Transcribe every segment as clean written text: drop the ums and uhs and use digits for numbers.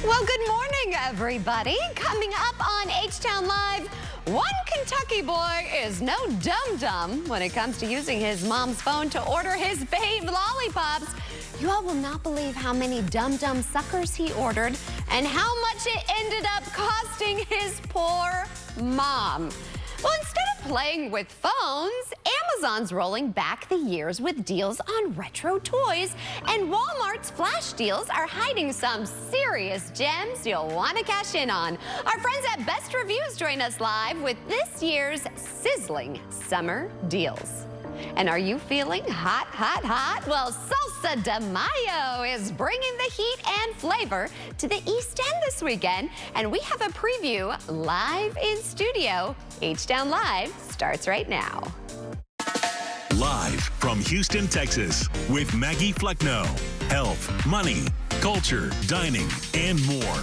Well, good morning, everybody. Coming up on H-Town Live, one Kentucky boy is no dum-dum when it comes to using his mom's phone to order his fave lollipops. You all will not believe how many dum-dum suckers he ordered and how much it ended up costing his poor mom. Well, instead of playing with phones, Amazon's rolling back the years with deals on retro toys, and Walmart's flash deals are hiding some serious gems you'll want to cash in on. Our friends at Best Reviews join us live with this year's sizzling summer deals. And are you feeling hot, hot, hot? Well, Salsa de Mayo is bringing the heat and flavor to the East End this weekend. And we have a preview live in studio. H-Town Live starts right now. Live from Houston, Texas, with Maggie Flecknoe. Health, money, culture, dining, and more.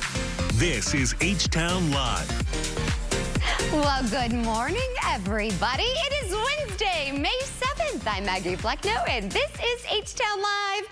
This is H-Town Live. Well, good morning, everybody. It is Wednesday, May 7th. I'm Maggie Flecknoe, and this is H-Town Live.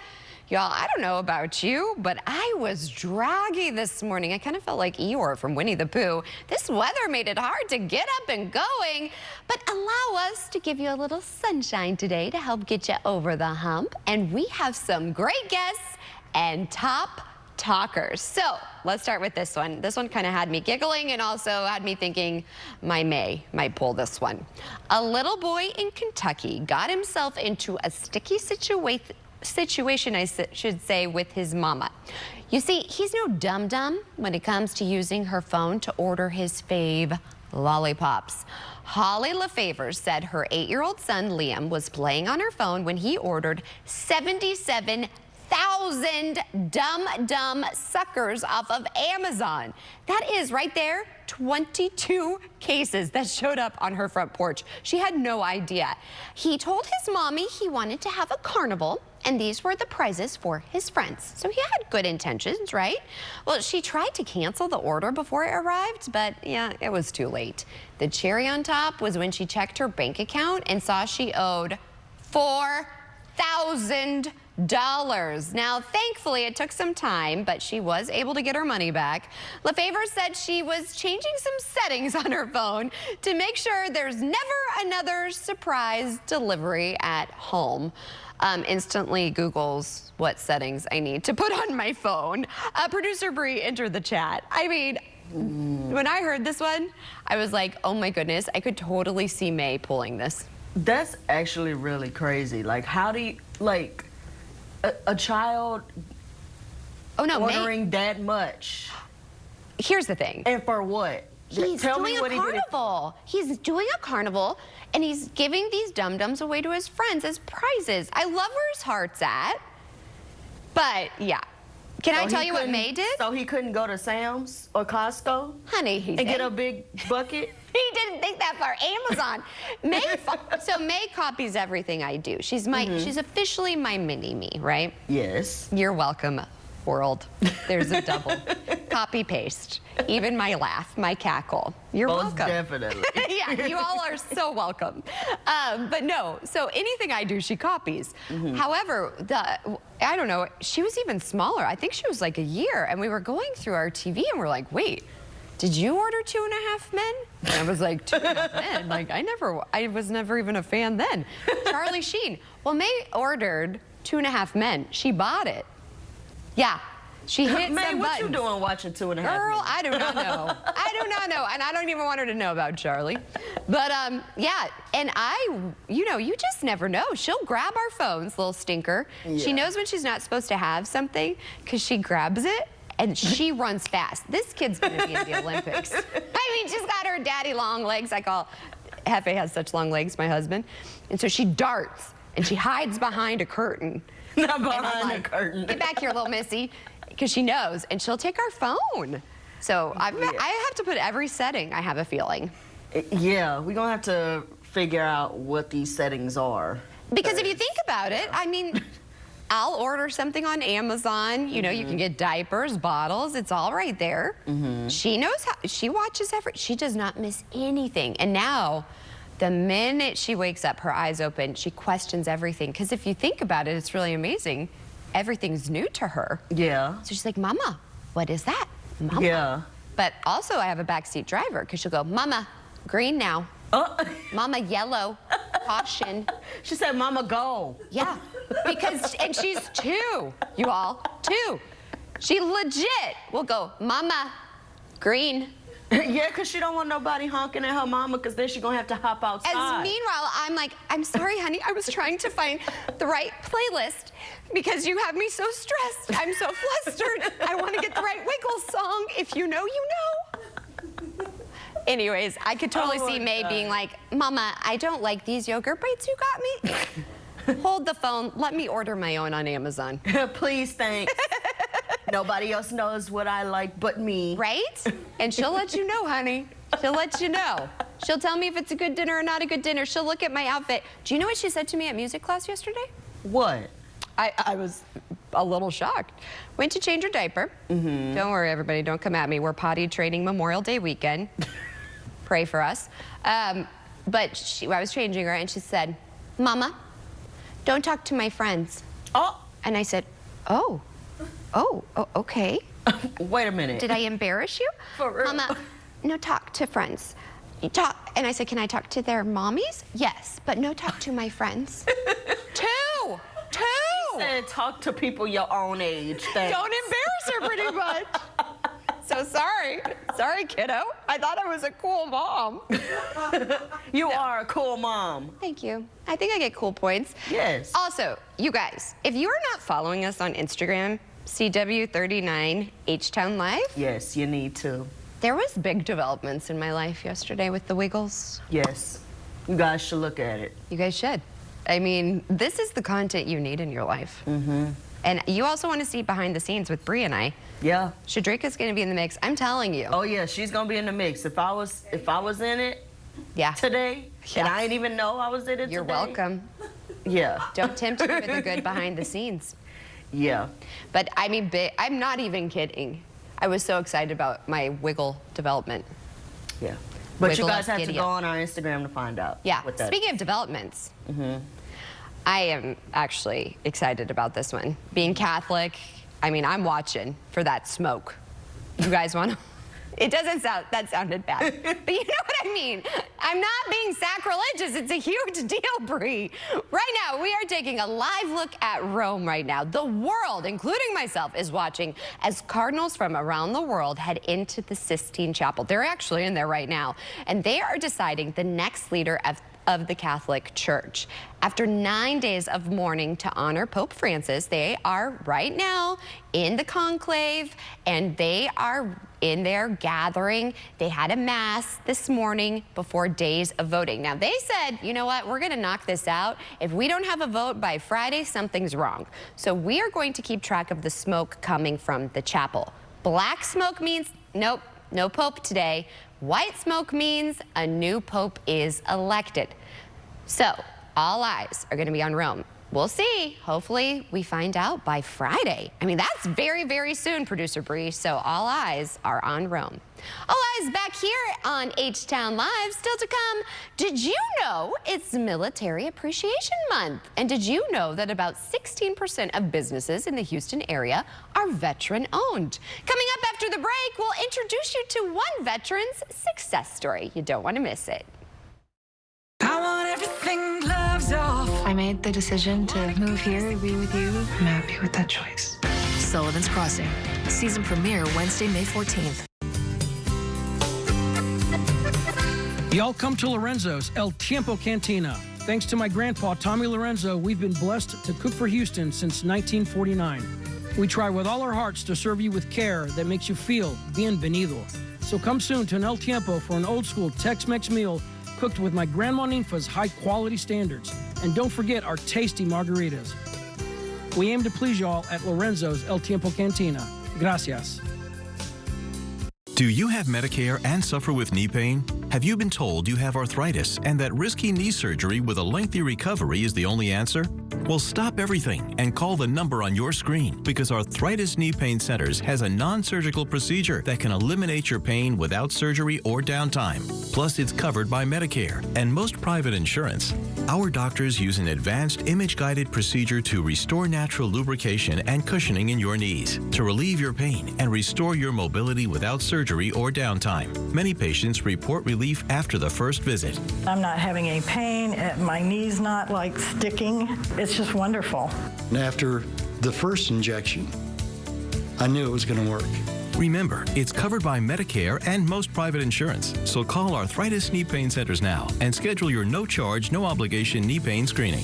Y'all, I don't know about you, but I was draggy this morning. I kind of felt like Eeyore from Winnie the Pooh. This weather made it hard to get up and going, but allow us to give you a little sunshine today to help get you over the hump. And we have some great guests and top talkers. So let's start with this one. This one kind of had me giggling and also had me thinking my May might pull this one. A little boy in Kentucky got himself into a sticky situation, I should say, with his mama. You see, he's no dum-dum when it comes to using her phone to order his fave lollipops. Holly LaFavor said her 8-year-old son Liam was playing on her phone when he ordered 77,000 dum-dum suckers off of Amazon. That is right there 22 cases that showed up on her front porch. She had no idea. He told his mommy he wanted to have a carnival, and these were the prizes for his friends. So he had good intentions, right? Well, she tried to cancel the order before it arrived, but yeah, it was too late. The cherry on top was when she checked her bank account and saw she owed $4,000. Now, thankfully, it took some time, but she was able to get her money back. LaFavor said she was changing some settings on her phone to make sure there's never another surprise delivery at home. Instantly Googles what settings I need to put on my phone. Producer Bree entered the chat. I mean, when I heard this one, I was like, oh my goodness, I could totally see May pulling this. That's actually really crazy. Like, how do you, like, a child ordering that much? Here's the thing. And for what? He's doing a carnival. He's doing a carnival, and he's giving these dum-dums away to his friends as prizes. I love where his heart's at. But, yeah. Can I tell you what May did? So he couldn't go to Sam's or Costco? Honey, and get a big bucket? He didn't think that far. Amazon. May copies everything I do. She's officially my mini-me, right? Yes. You're welcome, world. There's a double. Copy paste. Even my laugh, my cackle. You're welcome. Definitely. Yeah, you all are so welcome. But no, so anything I do, she copies. However, I don't know, she was even smaller. I think she was like a year, and we were going through our TV, and we're like, wait, did you order 2.5 Men? And I was like, 2.5 Men? Like, I was never even a fan then. Charlie Sheen. Well, May ordered 2.5 Men. She bought it. Yeah. She hit May, some what buttons. you doing watching 2.5 Men? Girl, I do not know. I do not know, and I don't even want her to know about Charlie. But, yeah, and you know, you just never know. She'll grab our phones, little stinker. Yeah. She knows when she's not supposed to have something because she grabs it, and she runs fast. This kid's going to be in the Olympics. I mean, she's got her daddy long legs. I call Hefe has such long legs, my husband. And so she darts, and she hides behind a curtain. Not behind a curtain. Get back here, little missy. Because she knows, and she'll take our phone. So I have to put every setting, I have a feeling. Yeah, we're going to have to figure out what these settings are. Because if you think about it, I mean, I'll order something on Amazon. You know, you can get diapers, bottles. It's all right there. She knows how, she watches she does not miss anything. And now, the minute she wakes up, her eyes open, she questions everything. Because if you think about it, it's really amazing. Everything's new to her. Yeah. So she's like, Mama, what is that? Mama. Yeah. But also I have a backseat driver because she'll go, Mama, green now. Mama, yellow, caution. She said, Mama, go. Yeah, because, and she's 2, you all, 2. She legit will go, Mama, green. Yeah, because she don't want nobody honking at her mama, because then she's going to have to hop outside. As meanwhile, I'm like, I'm sorry, honey. I was trying to find the right playlist because you have me so stressed. I'm so flustered. I want to get the right Wiggles song. If you know, you know. Anyways, I could totally see May being like, Mama, I don't like these yogurt bites you got me. Hold the phone. Let me order my own on Amazon. Please, thanks. Nobody else knows what I like but me. Right? And she'll let you know, honey. She'll let you know. She'll tell me if it's a good dinner or not a good dinner. She'll look at my outfit. Do you know what she said to me at music class yesterday? What? I was a little shocked. Went to change her diaper. Don't worry, everybody. Don't come at me. We're potty training Memorial Day weekend. Pray for us. But I was changing her, and she said, Mama, don't talk to my friends. Oh. And I said, oh, okay. Wait a minute. Did I embarrass you? For real? Mama, no talk to friends. You talk, and I said, can I talk to their mommies? Yes, but no talk to my friends. Two. Said talk to people your own age. Thanks. Don't embarrass her pretty much. So sorry. Sorry, kiddo. I thought I was a cool mom. You are a cool mom. Thank you. I think I get cool points. Yes. Also, you guys, if you are not following us on Instagram, CW39 H-Town Live. Yes, you need to. There was big developments in my life yesterday with the Wiggles. Yes. You guys should look at it. You guys should. I mean, this is the content you need in your life. And you also want to see behind the scenes with Bree and I. Yeah. Shadrika's going to be in the mix. I'm telling you. Oh yeah, she's gonna be in the mix. If I was in it Yeah. today, and I didn't even know I was in it You're today. welcome. Yeah. Don't tempt me with the good behind the scenes. Yeah. But I mean, I'm not even kidding. I was so excited about my Wiggle development. Yeah. But Wiggle you guys up, have to giddy go up. on our Instagram to find out. Yeah. What that Speaking of developments, I am actually excited about this one. Being Catholic, I mean, I'm watching for that smoke. You guys want to? It doesn't sound, that sounded bad. But you know what I mean. I'm not being sacrilegious. It's a huge deal, Bree. Right now, we are taking a live look at Rome right now. The world, including myself, is watching as cardinals from around the world head into the Sistine Chapel. They're actually in there right now. And they are deciding the next leader of the Catholic Church. After 9 days of mourning to honor Pope Francis, they are right now in the conclave, and they are in there gathering. They had a mass this morning before days of voting. Now, they said, you know what, we're going to knock this out. If we don't have a vote by Friday, something's wrong. So we are going to keep track of the smoke coming from the chapel. Black smoke means, nope, no pope today. White smoke means a new pope is elected. So all eyes are going to be on Rome. We'll see. Hopefully we find out by Friday. I mean, that's very, very soon, Producer Bree. So all eyes are on Rome. All eyes back here on H-Town Live. Still to come, did you know it's Military Appreciation Month? And did you know that about 16% of businesses in the Houston area are veteran-owned? Coming up after the break, we'll introduce you to one veteran's success story. You don't want to miss it. I want everything gloves off. I made the decision to move here to be with you. I'm happy with that choice. Sullivan's Crossing. Season premiere Wednesday, May 14th. Y'all come to Lorenzo's El Tiempo Cantina. Thanks to my grandpa, Tommy Lorenzo, we've been blessed to cook for Houston since 1949. We try with all our hearts to serve you with care that makes you feel bienvenido. So come soon to an El Tiempo for an old-school Tex-Mex meal cooked with my Grandma Ninfa's high-quality standards. And don't forget our tasty margaritas. We aim to please y'all at Lorenzo's El Tiempo Cantina. Gracias. Do you have Medicare and suffer with knee pain? Have you been told you have arthritis and that risky knee surgery with a lengthy recovery is the only answer? Well, stop everything and call the number on your screen, because Arthritis Knee Pain Centers has a non-surgical procedure that can eliminate your pain without surgery or downtime. Plus, it's covered by Medicare and most private insurance. Our doctors use an advanced image-guided procedure to restore natural lubrication and cushioning in your knees, to relieve your pain and restore your mobility without surgery or downtime. Many patients report relief after the first visit. I'm not having any pain, my knee's not like sticking. It's just wonderful. And after the first injection, I knew it was going to work. Remember, it's covered by Medicare and most private insurance. So call Arthritis Knee Pain Centers now and schedule your no-charge, no-obligation knee pain screening.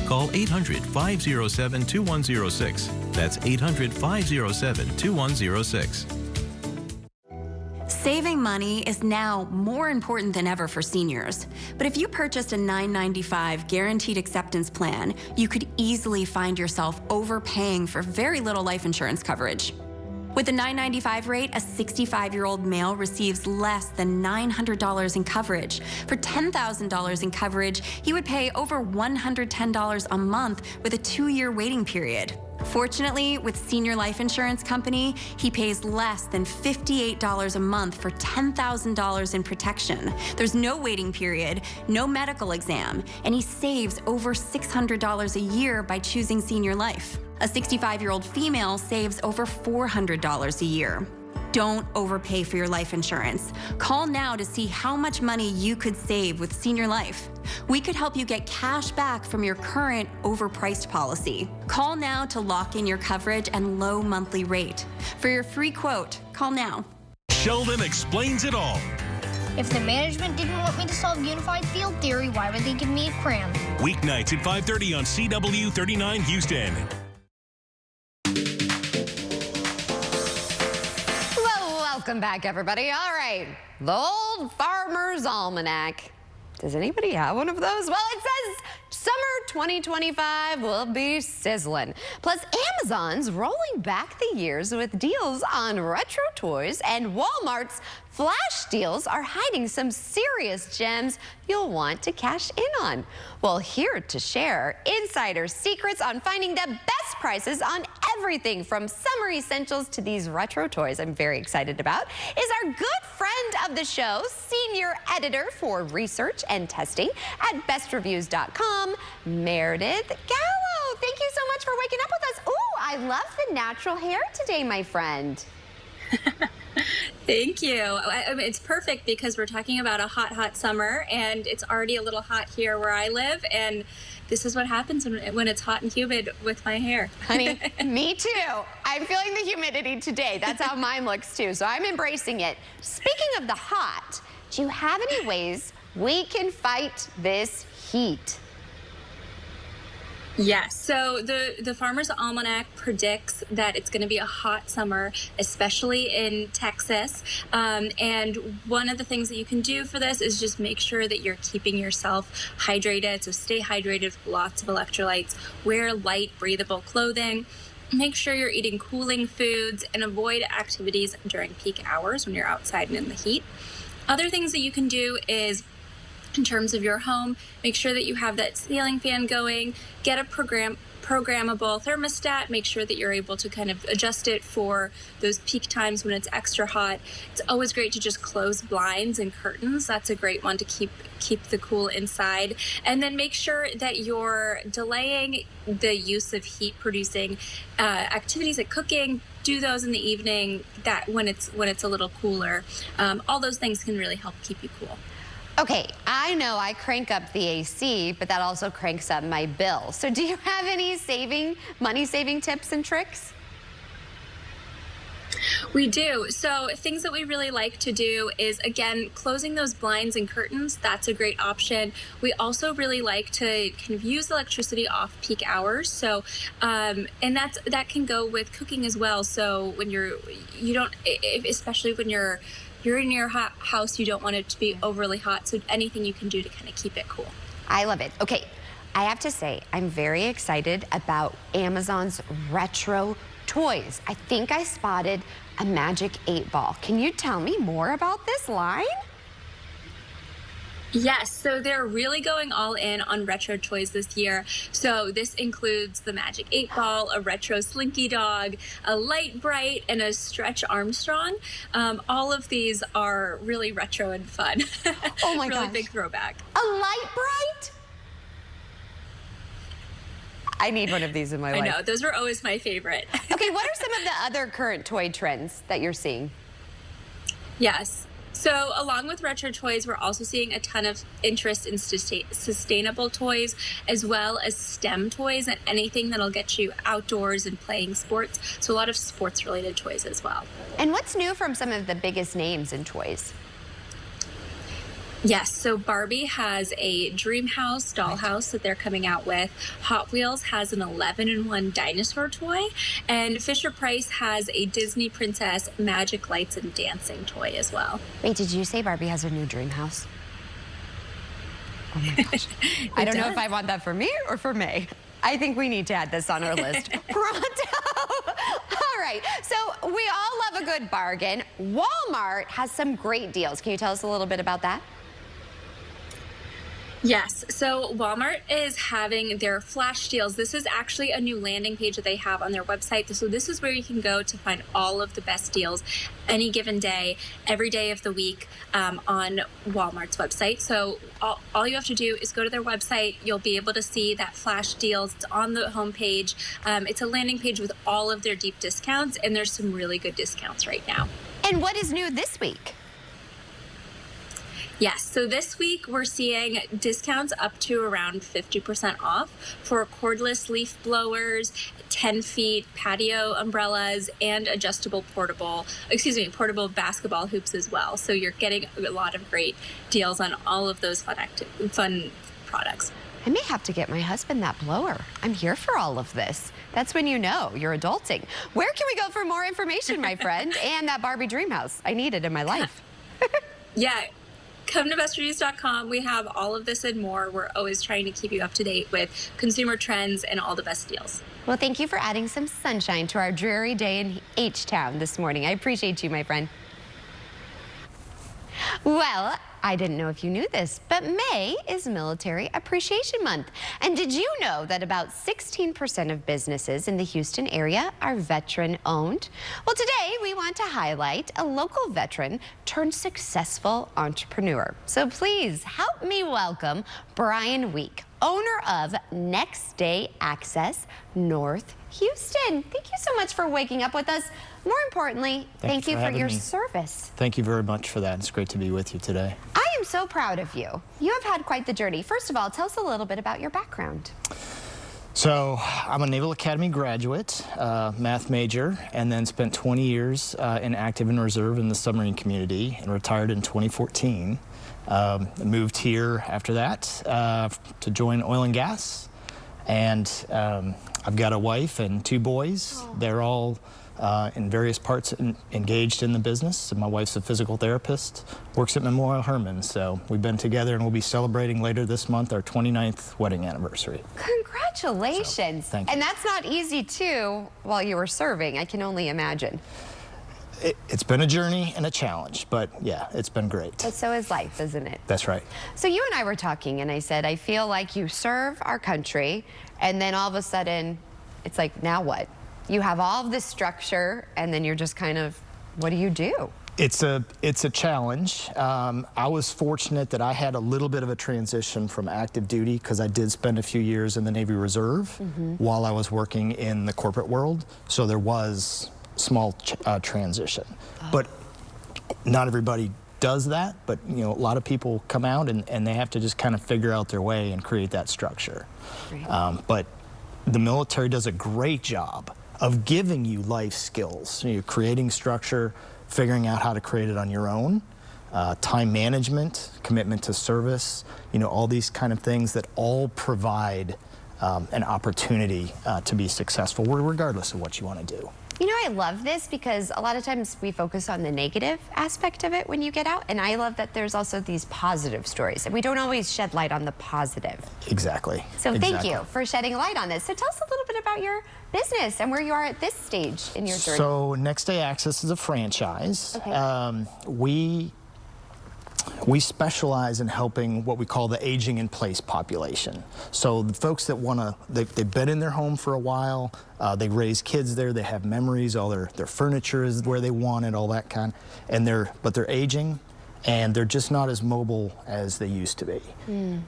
Call 800-507-2106. That's 800-507-2106. Saving money is now more important than ever for seniors. But if you purchased a $9.95 guaranteed acceptance plan, you could easily find yourself overpaying for very little life insurance coverage. With the $9.95 rate, a 65-year-old male receives less than $900 in coverage. For $10,000 in coverage, he would pay over $110 a month with a 2-year waiting period. Fortunately, with Senior Life Insurance Company, he pays less than $58 a month for $10,000 in protection. There's no waiting period, no medical exam, and he saves over $600 a year by choosing Senior Life. A 65-year-old female saves over $400 a year. Don't overpay for your life insurance. Call now to see how much money you could save with Senior Life. We could help you get cash back from your current overpriced policy. Call now to lock in your coverage and low monthly rate. For your free quote, call now. Sheldon explains it all. If the management didn't want me to solve unified field theory, why would they give me a cram? Weeknights at 5:30 on CW 39 Houston. Welcome back, everybody. All right, the old Farmer's Almanac. Does anybody have one of those? Well, it says summer 2025 will be sizzling. Plus, Amazon's rolling back the years with deals on retro toys, and Walmart's flash deals are hiding some serious gems you'll want to cash in on. Well, here to share insider secrets on finding the best prices on everything from summer essentials to these retro toys I'm very excited about is our good friend of the show, senior editor for research and testing at bestreviews.com, Meredith Gallo. Thank you so much for waking up with us. Ooh, I love the natural hair today, my friend. Thank you. I mean, it's perfect because we're talking about a hot, hot summer, and it's already a little hot here where I live, and this is what happens when it's hot and humid with my hair. Honey, me too. I'm feeling the humidity today. That's how mine looks too, so I'm embracing it. Speaking of the hot, do you have any ways we can fight this heat? Yes, so the Farmer's Almanac predicts that it's going to be a hot summer, especially in Texas. And one of the things that you can do for this is just make sure that you're keeping yourself hydrated. So stay hydrated with lots of electrolytes. Wear light, breathable clothing. Make sure you're eating cooling foods and avoid activities during peak hours when you're outside and in the heat. Other things that you can do is, in terms of your home, make sure that you have that ceiling fan going, get a programmable thermostat, make sure that you're able to kind of adjust it for those peak times when it's extra hot. It's always great to just close blinds and curtains. That's a great one to keep the cool inside. And then make sure that you're delaying the use of heat producing activities like cooking. Do those in the evening, that when it's a little cooler. All those things can really help keep you cool. Okay, I know I crank up the AC, but that also cranks up my bill. So do you have any money-saving tips and tricks? We do. So things that we really like to do is, again, closing those blinds and curtains. That's a great option. We also really like to kind of use electricity off peak hours. So, and that can go with cooking as well. So when especially when you're in your house, you don't want it to be overly hot. So anything you can do to kind of keep it cool. I love it. Okay, I have to say, I'm very excited about Amazon's retro toys. I think I spotted a Magic 8-Ball. Can you tell me more about this line? Yes, so they're really going all in on retro toys this year. So this includes the Magic 8-Ball, a retro Slinky Dog, a Light Bright, and a Stretch Armstrong. All of these are really retro and fun. Oh my gosh. Really big throwback. A Light Bright? I need one of these in my life. I know, those were always my favorite. Okay, what are some of the other current toy trends that you're seeing? Yes. So along with retro toys, we're also seeing a ton of interest in sustainable toys, as well as STEM toys and anything that'll get you outdoors and playing sports. So a lot of sports related toys as well. And what's new from some of the biggest names in toys? Yes, so Barbie has a Dreamhouse dollhouse that they're coming out with. Hot Wheels has an 11-in-1 dinosaur toy. And Fisher-Price has a Disney Princess Magic Lights and Dancing toy as well. Wait, did you say Barbie has a new Dreamhouse? Oh my gosh. I don't know if I want that for me or for May. I think we need to add this on our list. Pronto! All right, so we all love a good bargain. Walmart has some great deals. Can you tell us a little bit about that? Yes, so Walmart is having their flash deals. This is actually a new landing page that they have on their website. So this is where you can go to find all of the best deals any given day, every day of the week on Walmart's website. So all you have to do is go to their website. You'll be able to see that flash deals. It's on the homepage. It's a landing page with all of their deep discounts, and there's some really good discounts right now. And what is new this week? Yes, so this week we're seeing discounts up to around 50% off for cordless leaf blowers, 10 feet patio umbrellas, and adjustable portable basketball hoops as well. So you're getting a lot of great deals on all of those fun products. I may have to get my husband that blower. I'm here for all of this. That's when you know you're adulting. Where can we go for more information, my friend? And that Barbie Dreamhouse. I need it in my life. Yeah. Come to bestreviews.com. We have all of this and more. We're always trying to keep you up to date with consumer trends and all the best deals. Well, thank you for adding some sunshine to our dreary day in H-Town this morning. I appreciate you, my friend. Well, I didn't know if you knew this, but May is Military Appreciation Month. And did you know that about 16% of businesses in the Houston area are veteran-owned? Well, today we want to highlight a local veteran turned successful entrepreneur. So please help me welcome Brian Week, owner of Next Day Access North Houston. Thank you so much for waking up with us. More importantly, thank you for your service. Thank you very much for that. It's great to be with you today. I am so proud of you. You have had quite the journey. First of all, tell us a little bit about your background. So I'm a Naval Academy graduate, math major, and then spent 20 years in active and reserve in the submarine community and retired in 2014. Moved here after that to join oil and gas. And I've got a wife and 2 boys. They're all in various parts engaged in the business. And my wife's a physical therapist, works at Memorial Hermann. So we've been together and we'll be celebrating later this month our 29th wedding anniversary. Congratulations. So, thank you. And that's not easy too while you were serving, I can only imagine. It's been a journey and a challenge, but yeah, it's been great. But so is life, isn't it? That's right. So you and I were talking and I said, I feel like you serve our country and then all of a sudden it's like, now what? You have all of this structure and then you're just kind of, what do you do? It's a challenge. I was fortunate that I had a little bit of a transition from active duty because I did spend a few years in the Navy Reserve while I was working in the corporate world. So there was small transition, but not everybody does that. But you know, a lot of people come out and they have to just kind of figure out their way and create that structure. Right. But the military does a great job of giving you life skills. You're creating structure, figuring out how to create it on your own, time management, commitment to service, you know, all these kind of things that all provide an opportunity to be successful, regardless of what you want to do. You know, I love this because a lot of times we focus on the negative aspect of it when you get out, and I love that there's also these positive stories, and we don't always shed light on the positive. Exactly. So thank you for shedding light on this. So tell us a little bit about your business and where you are at this stage in your journey. So Next Day Access is a franchise. Okay. We specialize in helping what we call the aging in place population. So the folks that they've been in their home for a while, they raise kids there, they have memories, all their furniture is where they want it, all that kind, but they're aging, and they're just not as mobile as they used to be.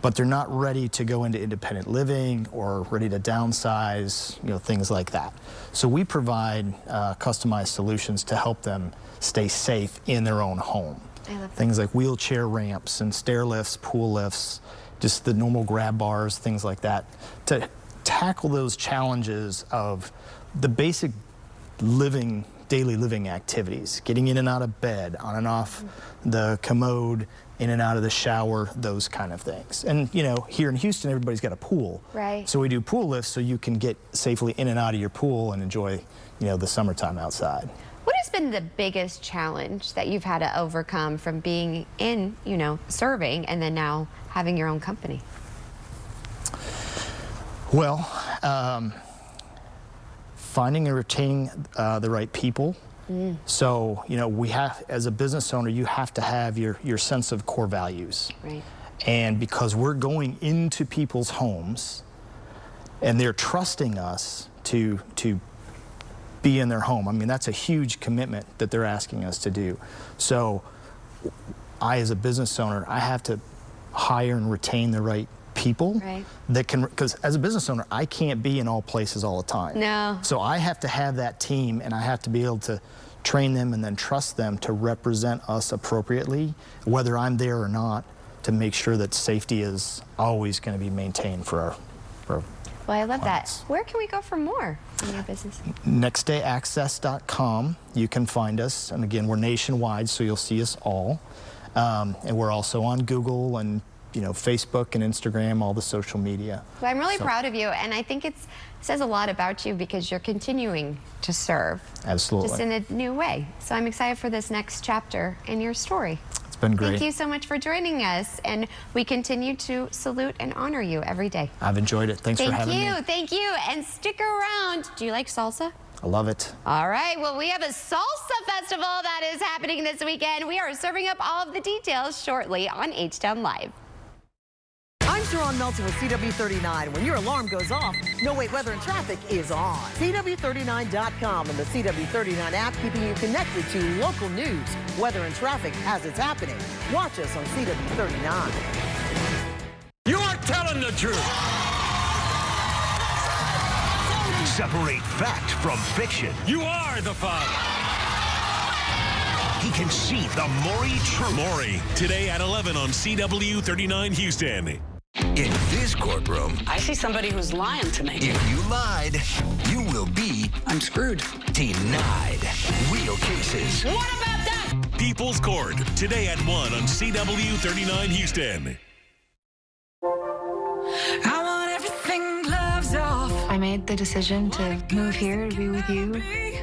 But they're not ready to go into independent living or ready to downsize, things like that. So we provide customized solutions to help them stay safe in their own home. I love that. Things like wheelchair ramps and stair lifts, pool lifts, just the normal grab bars, things like that, to tackle those challenges of the basic daily living activities, getting in and out of bed, on and off the commode, in and out of the shower, those kind of things. And here in Houston, everybody's got a pool. Right. So we do pool lifts so you can get safely in and out of your pool and enjoy, the summertime outside. What has been the biggest challenge that you've had to overcome from being in, serving and then now having your own company? Well, finding and retaining the right people. So, as a business owner, you have to have your sense of core values. Right. And because we're going into people's homes and they're trusting us to be in their home, I mean, that's a huge commitment that they're asking us to do. So I, as a business owner, I have to hire and retain the right people that can, because as a business owner, I can't be in all places all the time. No. So I have to have that team, and I have to be able to train them and then trust them to represent us appropriately, whether I'm there or not, to make sure that safety is always going to be maintained for our Well, I love clients. that. Where can we go for more in your business? nextdayaccess.com. You can find us, and again, we're nationwide, so you'll see us all. And we're also on Google and Facebook and Instagram, all the social media. Well, I'm really proud of you, and I think it says a lot about you because you're continuing to serve. Absolutely. Just in a new way. So I'm excited for this next chapter in your story. It's been great. Thank you so much for joining us, and we continue to salute and honor you every day. I've enjoyed it. Thanks for having me. Thank you, and stick around. Do you like salsa? I love it. All right, well, we have a salsa festival that is happening this weekend. We are serving up all of the details shortly on H-Town Live. I'm Sharon Melton with CW39. When your alarm goes off, No Wait Weather and Traffic is on. CW39.com and the CW39 app, keeping you connected to local news, weather, and traffic as it's happening. Watch us on CW39. You're telling the truth. Separate fact from fiction. You are the father. He can see the Maury truth. Maury, today at 11 on CW39 Houston. In this courtroom, I see somebody who's lying to me. if you lied, you will be I'm screwed. denied. Real cases. What about that? People's Court, today at 1 on CW39 Houston. I want everything gloves off. I made the decision to move here to be with you.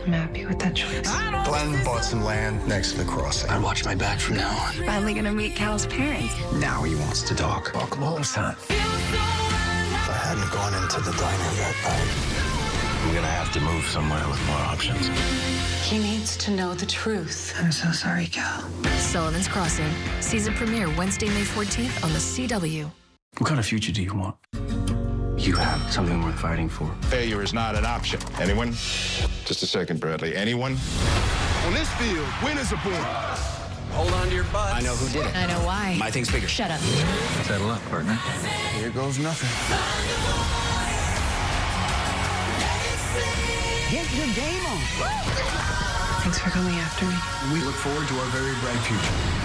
I'm happy with that choice. Glenn bought some land next to the crossing. I watch my back from now on. Finally gonna meet Cal's parents. Now he wants to talk. Welcome home, son. If I hadn't gone into the diner that night, We're gonna have to move somewhere with more options. He needs to know the truth. I'm so sorry, Cal. Sullivan's Crossing. Season premiere Wednesday, May 14th on the CW. What kind of future do you want? You have something worth fighting for. Failure is not an option. Anyone? Just a second, Bradley. Anyone? On this field, winners are born. Hold on to your butts. I know who did it. I know why. My thing's bigger. Shut up. Settle up, partner. Here goes nothing. Get your game on. Thanks for coming after me. we look forward to our very bright future.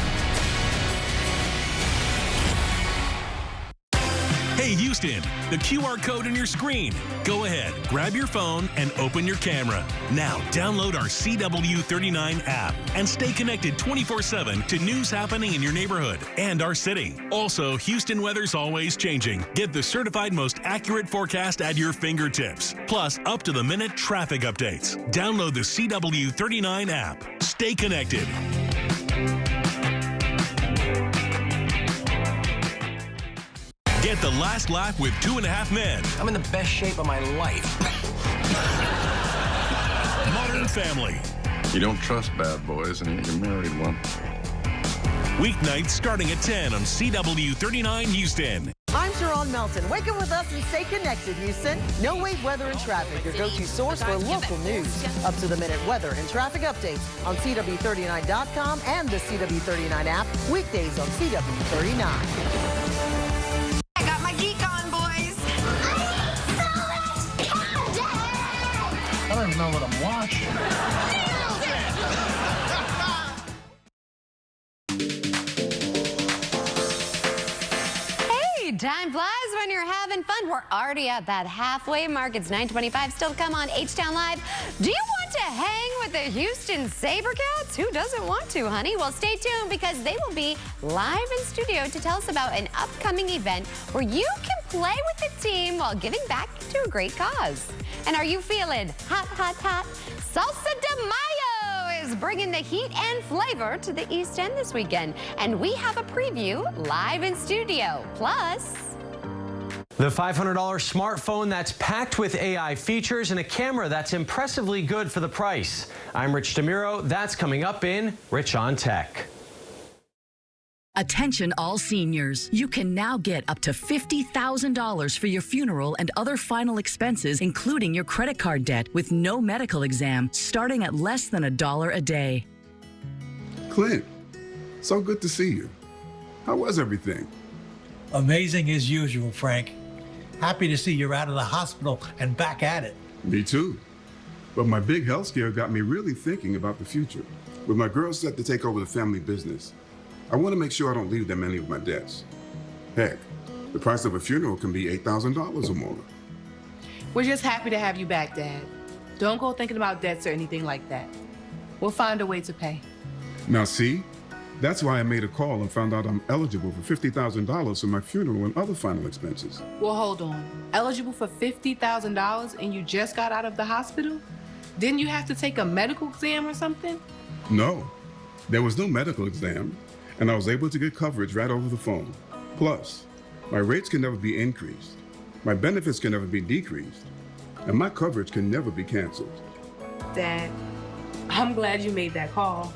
Hey, Houston, the QR code on your screen. Go ahead, grab your phone and open your camera. Now, download our CW39 app and stay connected 24/7 to news happening in your neighborhood and our city. Also, Houston weather's always changing. Get the certified most accurate forecast at your fingertips. Plus, up-to-the-minute traffic updates. Download the CW39 app. Stay connected. Get the last laugh with 2.5 Men. I'm in the best shape of my life. Modern Family. You don't trust bad boys, and you married one. Weeknights starting at 10 on CW39 Houston. I'm Sharon Melton. Wake up with us and stay connected, Houston. No wait weather and traffic, your go-to source for local news. Up-to-the-minute weather and traffic updates on CW39.com and the CW39 app. Weekdays on CW39. I got my geek on, boys. I don't even know what I'm watching. Time flies when you're having fun. We're already at that halfway mark. It's 9:25. Still to come on H-Town Live. Do you want to hang with the Houston SaberCats? Who doesn't want to, honey? Well, stay tuned because they will be live in studio to tell us about an upcoming event where you can play with the team while giving back to a great cause. And are you feeling hot, hot, hot? Salsa de Mayo is bringing the heat and flavor to the East End this weekend. And we have a preview live in studio. Plus, the $500 smartphone that's packed with AI features and a camera that's impressively good for the price. I'm Rich DeMuro. That's coming up in Rich on Tech. Attention all seniors. You can now get up to $50,000 for your funeral and other final expenses, including your credit card debt, with no medical exam, starting at less than $1 a day. Clint, so good to see you. How was everything? Amazing as usual, Frank. Happy to see you're out of the hospital and back at it. Me too. But my big health scare got me really thinking about the future. With my girls set to take over the family business, I want to make sure I don't leave them any of my debts. Heck, the price of a funeral can be $8,000 or more. We're just happy to have you back, Dad. Don't go thinking about debts or anything like that. We'll find a way to pay. Now see, that's why I made a call and found out I'm eligible for $50,000 for my funeral and other final expenses. Well, hold on. Eligible for $50,000 and you just got out of the hospital? Didn't you have to take a medical exam or something? No, there was no medical exam, and I was able to get coverage right over the phone. Plus, my rates can never be increased, my benefits can never be decreased, and my coverage can never be canceled. Dad, I'm glad you made that call.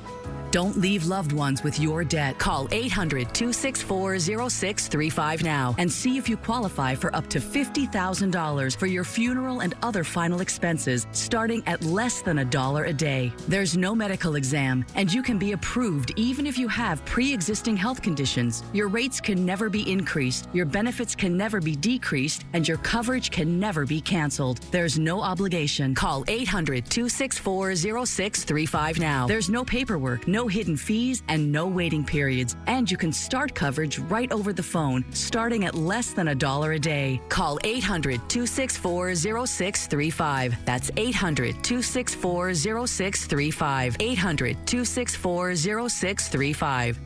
Don't leave loved ones with your debt. Call 800-264-0635 now and see if you qualify for up to $50,000 for your funeral and other final expenses, starting at less than $1 a day. There's no medical exam, and you can be approved even if you have pre-existing health conditions. Your rates can never be increased, your benefits can never be decreased, and your coverage can never be canceled. There's no obligation. Call 800-264-0635 now. There's no paperwork, no hidden fees, and no waiting periods. And you can start coverage right over the phone, starting at less than $1 a day. Call 800-264-0635. That's 800-264-0635. 800-264-0635.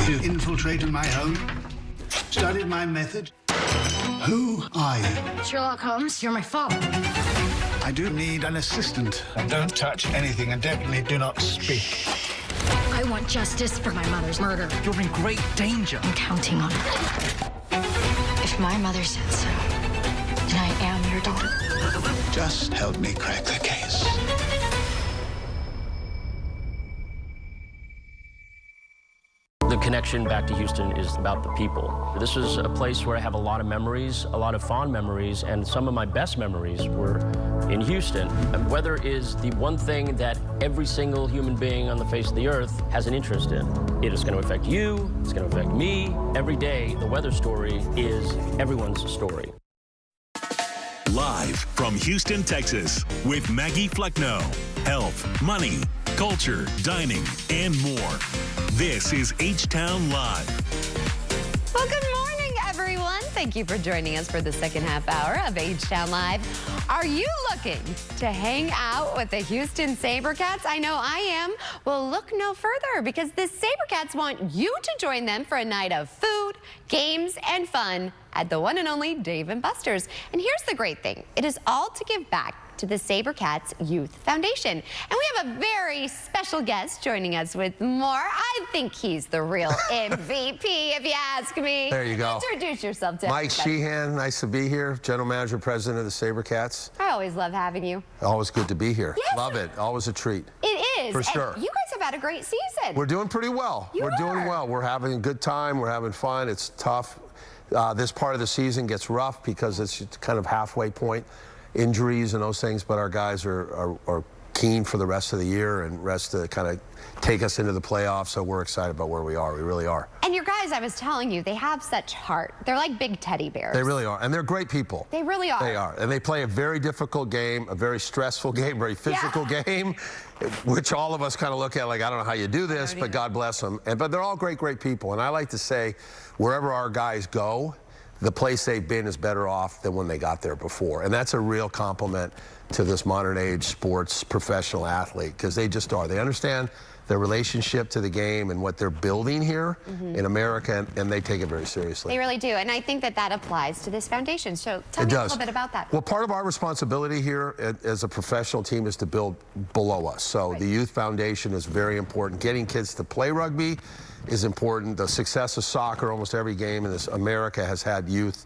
You infiltrated my home, studied my method. Who are you? Sherlock Holmes, you're my father. I do need an assistant. And don't touch anything, and definitely do not speak. I want justice for my mother's murder. You're in great danger. I'm counting on it. If my mother said so, then I am your daughter. Just help me crack the case. The connection back to Houston is about the people. This is a place where I have a lot of memories, a lot of fond memories, and some of my best memories were in Houston. And weather is the one thing that every single human being on the face of the earth has an interest in. It is going to affect you, it's going to affect me. Every day, the weather story is everyone's story. Live from Houston, Texas, with Maggie Flecknoe. Health, money, culture, dining, and more. This is H-Town Live. Well, good morning, everyone. Thank you for joining us for the second half hour of H-Town Live. Are you looking to hang out with the Houston SaberCats? I know I am. Well, look no further because the SaberCats want you to join them for a night of food, games, and fun at the one and only Dave & Buster's. And here's the great thing. It is all to give back to the SaberCats Youth Foundation. And we have a very special guest joining us with more. I think he's the real MVP, if you ask me. There you go. Introduce yourself to Mike everybody. Sheehan, nice to be here. General Manager, President of the SaberCats. I always love having you. Always good to be here. Yes. Love it. Always a treat. It is. For sure. And you guys have have had a great season. We're doing pretty well. We're doing well. We're having a good time. We're having fun. It's tough. This part of the season gets rough because it's kind of halfway point, injuries and those things, but our guys are keen for the rest of the year and rest to kind of take us into the playoffs, so we're excited about where we are. We really are. And your guys, I was telling you, they have such heart. They're like big teddy bears. They really are, and they're great people. They really are. They are, and they play a very difficult game, a very stressful game, very physical game, which all of us kind of look at like, I don't know how you do this, but God bless them. But they're all great people, and I like to say, wherever our guys go, the place they've been is better off than when they got there before. And that's a real compliment to this modern age sports professional athlete, because they just are. They understand their relationship to the game and what they're building here in America, and they take it very seriously. They really do, and I think that that applies to this foundation. So tell me a little bit about that. Well, part of our responsibility here as a professional team is to build below us. So the Youth Foundation is very important. Getting kids to play rugby is important. The success of soccer, almost every game in this America has had youth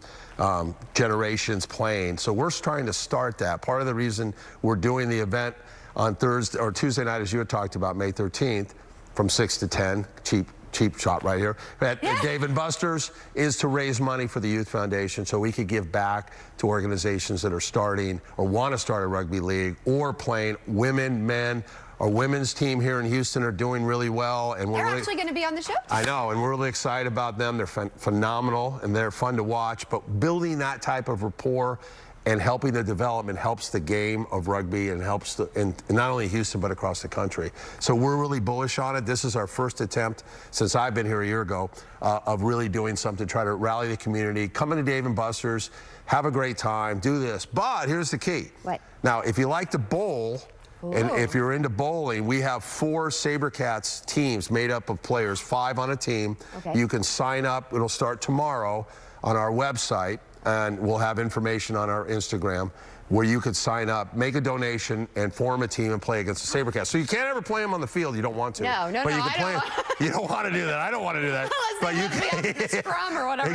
generations playing. So we're trying to start that. Part of the reason we're doing the event on Thursday or Tuesday night, as you had talked about, May 13th, from 6 to 10, cheap shot right here, at Dave & Buster's, is to raise money for the Youth Foundation so we could give back to organizations that are starting or want to start a rugby league or playing. Women, men, our women's team here in Houston are doing really well. And they're actually going to be on the show. I know, and we're really excited about them. They're phenomenal, and they're fun to watch. But building that type of rapport and helping the development helps the game of rugby and helps in not only Houston but across the country. So we're really bullish on it. This is our first attempt since I've been here a year ago of really doing something to try to rally the community. Come into Dave & Buster's, have a great time, do this. But here's the key. What? Now, if you like to bowl, and if you're into bowling, we have 4 SaberCats teams made up of players, 5 on a team. Okay. You can sign up. It'll start tomorrow on our website, and we'll have information on our Instagram where you could sign up, make a donation, and form a team and play against the SaberCats. So you can't ever play them on the field. You don't want to. No, but you can play them. You don't want to do that. I don't want to do that. But you can. Scrum or whatever.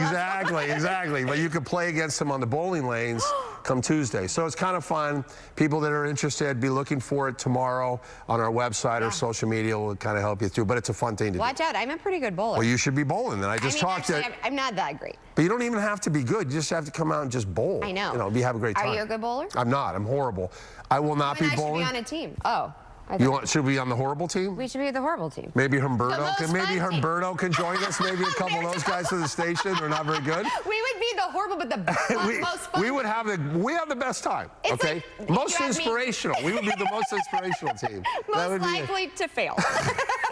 Exactly. But you can play against them on the bowling lanes come Tuesday. So it's kind of fun. People that are interested, be looking for it tomorrow on our website or social media will kind of help you through. But it's a fun thing to do. Watch out. I'm a pretty good bowler. Well, you should be bowling then. I talked to. I'm not that great. But you don't even have to be good. You just have to come out and just bowl. I know. You know, have a great time. Are you a good bowler? I'm not. I'm horrible. I will not be bowling. I should be on a team. Oh. Should we be on the horrible team? We should be the horrible team. Maybe Humberto can join us. Maybe a couple of those guys for the station. They're not very good. We would be the horrible, but the most fun. We have the best time. It's okay, like, most inspirational. We would be the most inspirational team. Most likely to fail.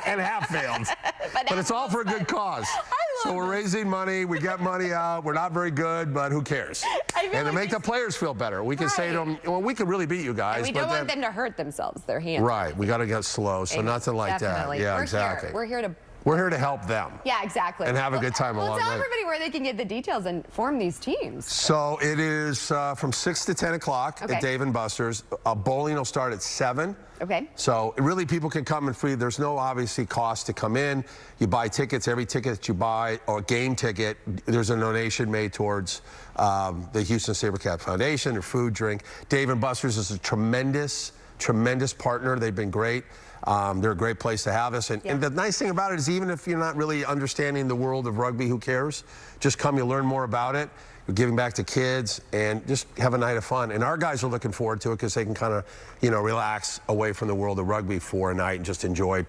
And have failed. But it's all for a good cause. So we're raising money. We get money out. We're not very good, but who cares? And to make the players feel better, we can say to them, well, we could really beat you guys. And we don't want them to hurt themselves, their hands. Right. We got to get slow. So nothing like that. Yeah, exactly. We're here to We're here to help them. Yeah, exactly. And have a good time along the way. Tell everybody where they can get the details and form these teams. So it is from 6 to 10 o'clock at Dave & Buster's. Bowling will start at 7. Okay. So really people can come and free. There's no obviously cost to come in. You buy tickets. Every ticket that you buy, or a game ticket, there's a donation made towards the Houston SaberCat Foundation, or food, drink. Dave & Buster's is a tremendous partner. They've been great. They're a great place to have us. And the nice thing about it is, even if you're not really understanding the world of rugby, who cares? Just come, you learn more about it. You're giving back to kids and just have a night of fun. And our guys are looking forward to it because they can kind of, relax away from the world of rugby for a night and just enjoy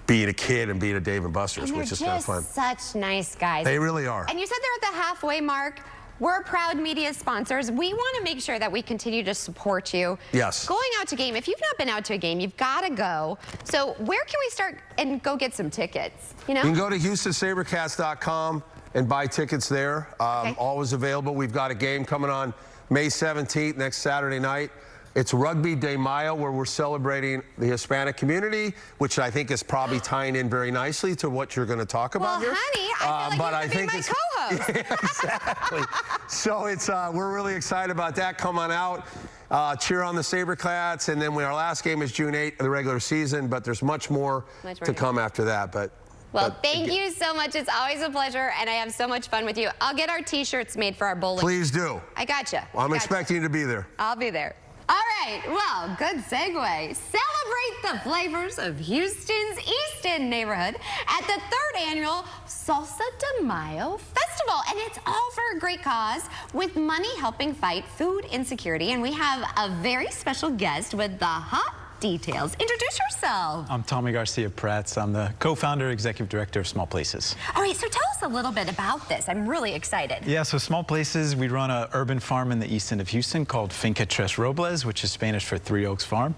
being a kid and being a Dave & Buster's, which is kind of fun. Such nice guys. They really are. And you said they're at the halfway mark. We're proud media sponsors. We want to make sure that we continue to support you. Yes. Going out to game, if you've not been out to a game, you've got to go. So where can we start and go get some tickets? You can go to HoustonSaberCats.com and buy tickets there. Always available. We've got a game coming on May 17th, next Saturday night. It's Rugby de Mayo, where we're celebrating the Hispanic community, which I think is probably tying in very nicely to what you're going to talk about here. Well, honey, I feel like you could be my co-host. Yeah, exactly. So we're really excited about that. Come on out. Cheer on the SaberCats, and then our last game is June 8th of the regular season, but there's much more to come after that. Well, thank you so much. It's always a pleasure, and I have so much fun with you. I'll get our T-shirts made for our bowling. Please do. I gotcha. I'm expecting you to be there. I'll be there. All right. right, well, good segue. Celebrate the flavors of Houston's East End neighborhood at the 3rd annual Salsa de Mayo Festival. And it's all for a great cause, with money helping fight food insecurity. And we have a very special guest with the hot details. Introduce yourself. I'm Tommy Garcia-Prats. I'm the co-founder, executive director of Small Places. All right, so tell us a little bit about this. I'm really excited. Yeah, so Small Places, we run an urban farm in the east end of Houston called Finca Tres Robles, which is Spanish for Three Oaks Farm.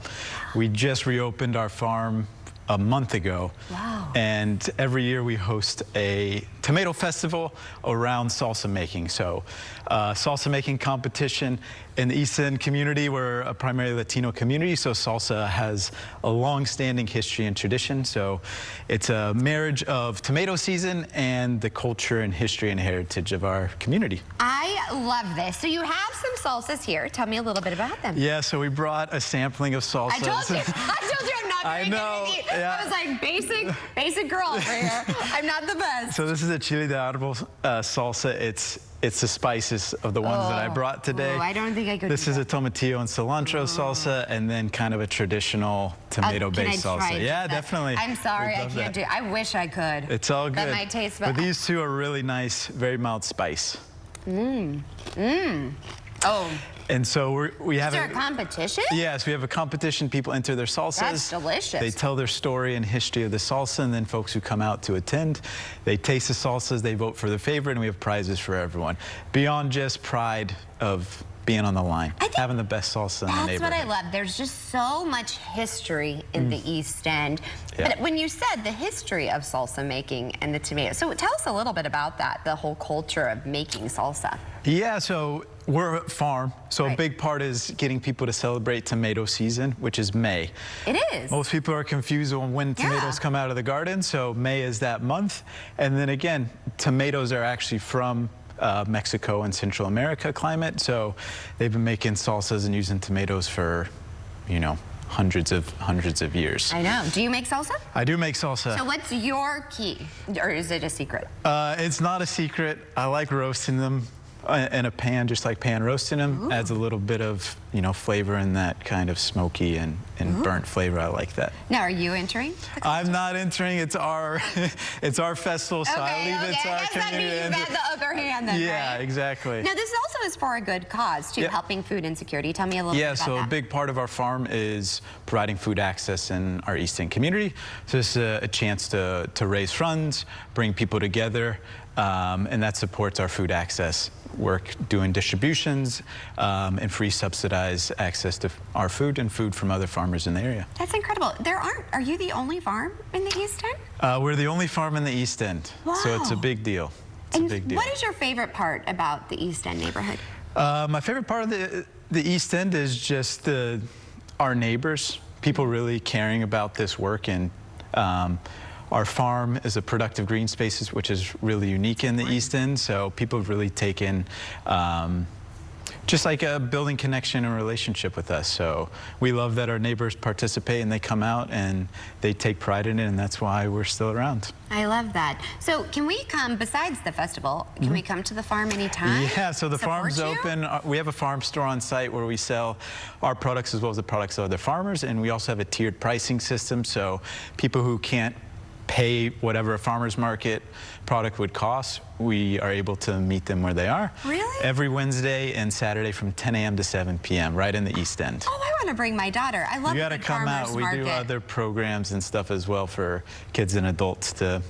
We just reopened our farm a month ago. Wow. And every year we host a tomato festival around salsa making. So salsa making competition in the East End community. We're a primarily Latino community, so salsa has a long-standing history and tradition. So it's a marriage of tomato season and the culture and history and heritage of our community. I love this. So you have some salsas here. Tell me a little bit about them. Yeah, so we brought a sampling of salsas. I told you I'm not very good at eating. Yeah. I was like, basic girl over here. I'm not the best. So this is a chile de árbol salsa. It's the spices of the ones that I brought today. Oh, I don't think I could. This is a tomatillo and cilantro salsa, and then kind of a traditional tomato-based salsa. Yeah, definitely. I'm sorry, I can't do it. I wish I could. It's all good. That might taste but these two are really nice, very mild spice. Oh. And so we have Is there a competition? Yes, we have a competition. People enter their salsas. That's delicious. They tell their story and history of the salsa, and then folks who come out to attend, they taste the salsas, they vote for their favorite, and we have prizes for everyone. Beyond just pride of being on the line, having the best salsa in the neighborhood. That's what I love. There's just so much history in the East End. Yeah. But when you said the history of salsa making and the tomato, so tell us a little bit about that, the whole culture of making salsa. Yeah, so we're a farm, so a big part is getting people to celebrate tomato season, which is May. It is. Most people are confused on when tomatoes come out of the garden, so May is that month. And then again, tomatoes are actually from Mexico and Central America climate, so they've been making salsas and using tomatoes for, you know, hundreds of years. I know. Do you make salsa? I do make salsa. So what's your key, or is it a secret? It's not a secret. I like roasting them in a pan, just like pan roasting them. Ooh. Adds a little bit of, you know, flavor and that kind of smoky and burnt flavor. I like that. Now, are you entering? I'm not entering. It's our festival, so I leave it to our community. That means you got the upper hand then, yeah, right? exactly. Now, this also is for a good cause, too, helping food insecurity. Tell me a little bit about that. Yeah, so a big part of our farm is providing food access in our East End community. So this is a chance to raise funds, bring people together, and that supports our food access work, doing distributions and free subsidized access to our food and food from other farmers in the area. That's incredible. Are you the only farm in the East End? We're the only farm in the East End, so it's a big deal. It's a big deal. What is your favorite part about the East End neighborhood? My favorite part of the East End is just our neighbors, people really caring about this work, and our farm is a productive green spaces, which is really unique in the East End. So people have really taken just like a building connection and relationship with us. So we love that our neighbors participate and they come out and they take pride in it, and that's why we're still around. I love that. So can we come, besides the festival, can we come to the farm anytime? Yeah, so the farm's open. We have a farm store on site where we sell our products as well as the products of other farmers, and we also have a tiered pricing system, so people who can't pay whatever a farmer's market product would cost, we are able to meet them where they are. Really? Every Wednesday and Saturday from 10 a.m. to 7 p.m. right in the East End. Oh, I want to bring my daughter. I love you gotta come out. We do other programs and stuff as well for kids and adults to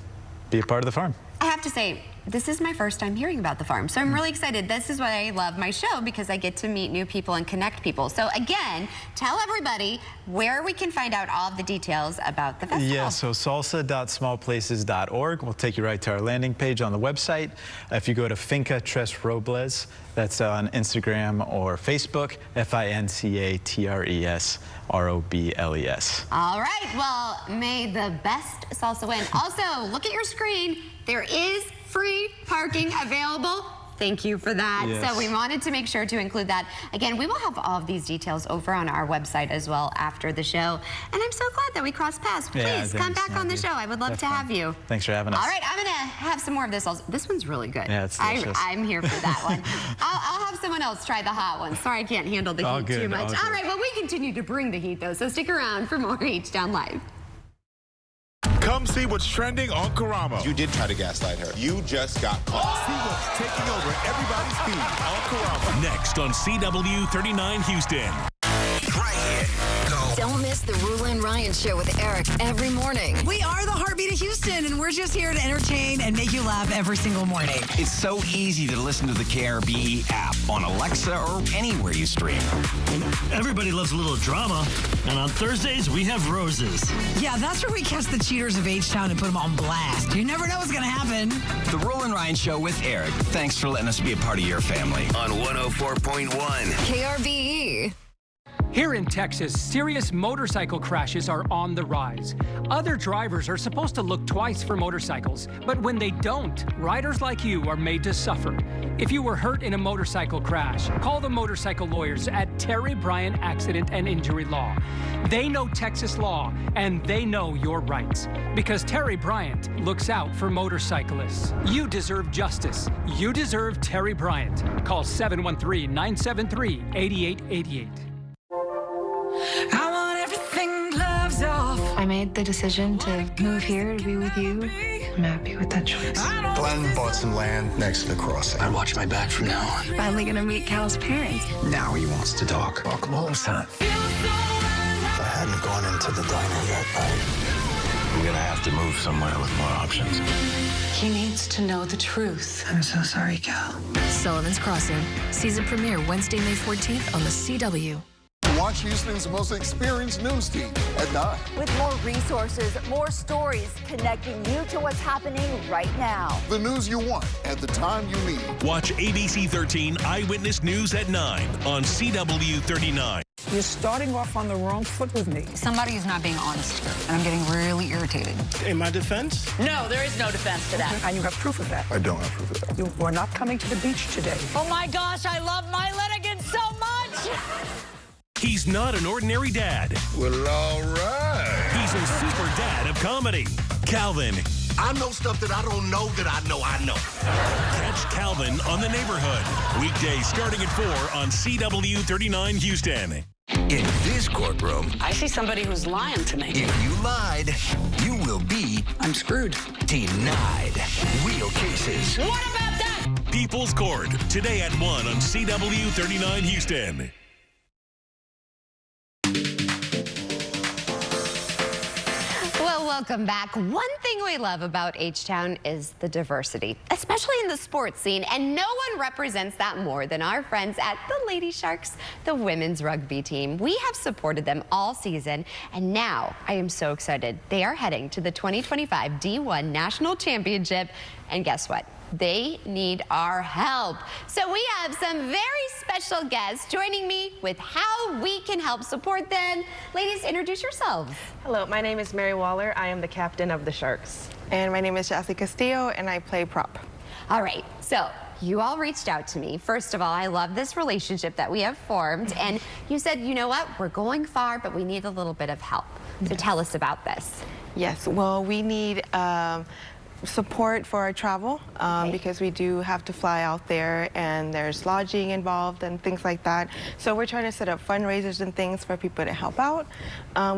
be a part of the farm. I have to say, this is my first time hearing about the farm, so I'm really excited. This is why I love my show, because I get to meet new people and connect people. So again, tell everybody where we can find out all of the details about the festival. Yeah, so salsa.smallplaces.org will take you right to our landing page on the website. If you go to Finca Tres Robles, that's on Instagram or Facebook, FINCATRES ROBLES. All right, well, may the best salsa win. Also, look at your screen. There is free parking available Thank you for that. Yes. So we wanted to make sure to include that. Again, we will have all of these details over on our website as well after the show. And I'm so glad that we crossed paths. Please come back on the show. I would love to have you. Thanks for having us. All right, I'm going to have some more of this also. This one's really good. Yeah, it's delicious. I'm here for that one. I'll have someone else try the hot one. Sorry, I can't handle the heat too much. All right, well, we continue to bring the heat, though, so stick around for more H-Town Live. Come see what's trending on Karamo. You did try to gaslight her. You just got caught. See what's taking over everybody's feed on Karamo. Next on CW 39 Houston. Right here. Go. Don't miss the Rula and Ryan show with Eric every morning. We are the heartbeat of Houston, and we're just here to entertain and make you laugh every single morning. It's so easy to listen to the KRBE app on Alexa or anywhere you stream. Everybody loves a little drama, and on Thursdays, we have roses. Yeah, that's where we catch the cheaters of H-Town and put them on blast. You never know what's going to happen. The Rula and Ryan show with Eric. Thanks for letting us be a part of your family. On 104.1 KRBE. Here in Texas, serious motorcycle crashes are on the rise. Other drivers are supposed to look twice for motorcycles, but when they don't, riders like you are made to suffer. If you were hurt in a motorcycle crash, call the motorcycle lawyers at Terry Bryant Accident and Injury Law. They know Texas law, and they know your rights. Because Terry Bryant looks out for motorcyclists. You deserve justice. You deserve Terry Bryant. Call 713-973-8888. I want everything gloves off. I made the decision to move here to be with you. I'm happy with that choice. Glenn bought some land next to the crossing. I'd watch my back from now on. Finally gonna meet Cal's parents. Now he wants to talk. Welcome home, son. If I hadn't gone into the diner that night, I'm gonna have to move somewhere with more options. He needs to know the truth. I'm so sorry, Cal. Sullivan's Crossing. Season premiere Wednesday, May 14th on the CW. Watch Houston's most experienced news team at 9. With more resources, more stories connecting you to what's happening right now. The news you want at the time you need. Watch ABC 13 Eyewitness News at 9 on CW 39. You're starting off on the wrong foot with me. Somebody is not being honest here, and I'm getting really irritated. In my defense? No, there is no defense to that. And you have proof of that. I don't have proof of that. You were not coming to the beach today. Oh my gosh, I love my Lenigan so much! He's not an ordinary dad. Well, all right. He's a super dad of comedy. Calvin. I know stuff that I don't know that I know. Catch Calvin on The Neighborhood. Weekdays starting at 4 on CW 39 Houston. In this courtroom, I see somebody who's lying to me. if you lied, you will be I'm screwed. denied. Real cases. What about that? People's Court, today at 1 on CW 39 Houston. Well, welcome back. One thing we love about H-Town is the diversity, especially in the sports scene, and no one represents that more than our friends at the Lady Sharks, the women's rugby team. We have supported them all season, and now I am so excited. They are heading to the 2025 D1 National Championship, and guess what? They need our help. So we have some very special guests joining me with how we can help support them. Ladies, introduce yourselves. Hello, my name is Mary Waller. I am the captain of the Sharks. And my name is Jassy Castillo, and I play prop. All right, so you all reached out to me. First of all, I love this relationship that we have formed. And you said, you know what, we're going far, but we need a little bit of help. So tell us about this. Yes, well, we need support for our travel because we do have to fly out there, and there's lodging involved and things like that. So we're trying to set up fundraisers and things for people to help out.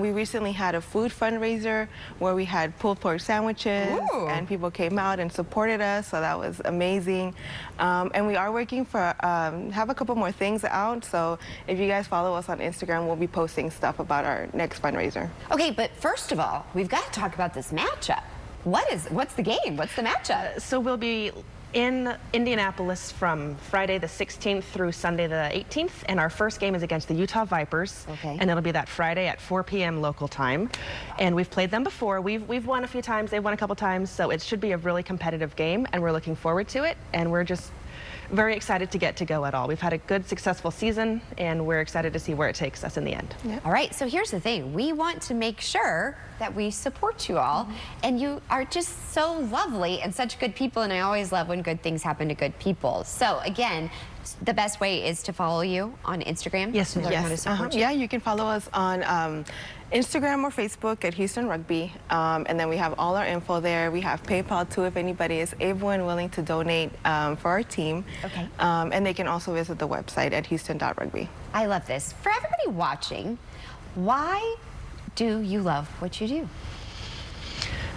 We recently had a food fundraiser where we had pulled pork sandwiches. Ooh. And people came out and supported us, so that was amazing. And we are working for have a couple more things out, so if you guys follow us on Instagram, we'll be posting stuff about our next fundraiser. Okay, but first of all, we've got to talk about this matchup. What's the game? What's the matchup? So we'll be in Indianapolis from Friday the 16th through Sunday the 18th, and our first game is against the Utah Vipers. Okay. And it'll be that Friday at 4 p.m. local time. And we've played them before. We've won a few times. They've won a couple times. So it should be a really competitive game, and we're looking forward to it. And we're just very excited to get to go at all. We've had a good, successful season, and we're excited to see where it takes us in the end. All right, so here's the thing. We want to make sure that we support you all, and you are just so lovely and such good people, and I always love when good things happen to good people. So again, the best way is to follow you on Instagram? Yes, to learn how to support you? Yeah, you can follow us on Instagram or Facebook at Houston Rugby, and then we have all our info there. We have PayPal too if anybody is able and willing to donate for our team. Okay. And they can also visit the website at houston.rugby. I love this. For everybody watching, why do you love what you do?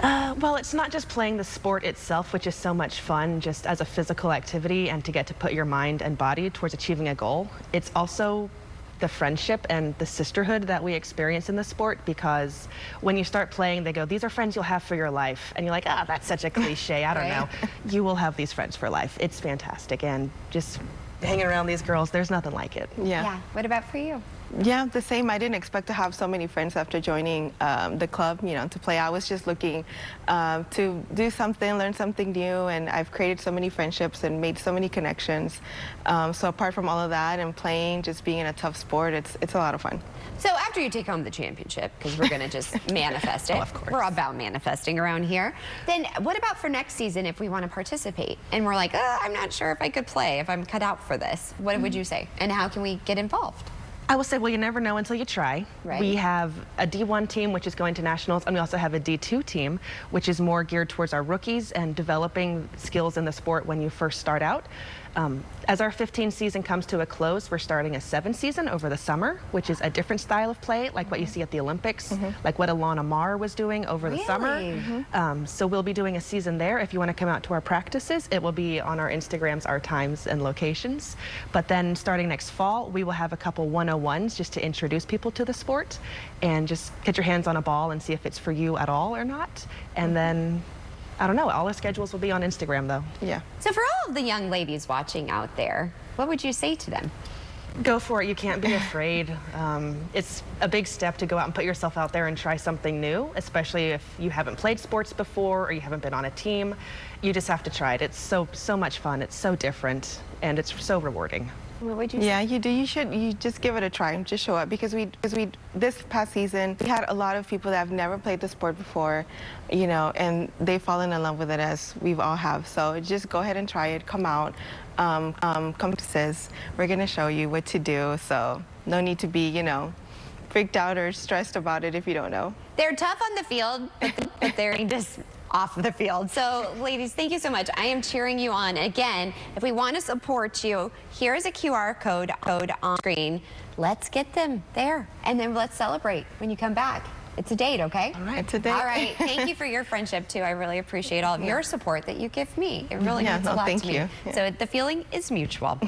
Well, it's not just playing the sport itself, which is so much fun just as a physical activity and to get to put your mind and body towards achieving a goal. It's also the friendship and the sisterhood that we experience in the sport, because when you start playing, they go, these are friends you'll have for your life. And you're like, ah, that's such a cliche, I don't know. You will have these friends for life. It's fantastic. And just hanging around these girls, there's nothing like it. Yeah. What about for you? Yeah, the same. I didn't expect to have so many friends after joining the club, you know, to play. I was just looking to do something, learn something new, and I've created so many friendships and made so many connections. So apart from all of that and playing, just being in a tough sport, it's a lot of fun. So after you take home the championship, because we're going to just manifest it, of course. We're all about manifesting around here, then what about for next season if we want to participate? And we're like, I'm not sure if I could play, if I'm cut out for this. What would you say? And how can we get involved? I will say, well, you never know until you try. Right. We have a D1 team, which is going to nationals, and we also have a D2 team, which is more geared towards our rookies and developing skills in the sport when you first start out. As our 15 season comes to a close, we're starting a 7 season over the summer, which is a different style of play, like what you see at the Olympics, like what Alana Marr was doing over the summer. So we'll be doing a season there. If you want to come out to our practices, it will be on our Instagrams, our times and locations. But then starting next fall, we will have a couple 101s just to introduce people to the sport and just get your hands on a ball and see if it's for you at all or not. And then I don't know, all our schedules will be on Instagram though. Yeah. So for all of the young ladies watching out there, what would you say to them? Go for it. You can't be afraid. It's a big step to go out and put yourself out there and try something new, especially if you haven't played sports before or you haven't been on a team. You just have to try it. It's so much fun. It's so different and it's so rewarding. What would you say? Yeah, you do. You just give it a try. Just show up, because we this past season we had a lot of people that have never played the sport before, you know, and they've fallen in love with it as we've all have. So just go ahead and try it. Come out. Come to CIS. We're gonna show you what to do. So no need to be, you know, freaked out or stressed about it if you don't know. They're tough on the field, but they're just off the field. So ladies, thank you so much. I am cheering you on. Again, if we want to support you, here's a QR code on screen. Let's get them there, and then let's celebrate when you come back. It's a date, okay? All right, it's a date. All right, thank you for your friendship too. I really appreciate all of your support that you give me. It really means a lot to me. Yeah. So the feeling is mutual.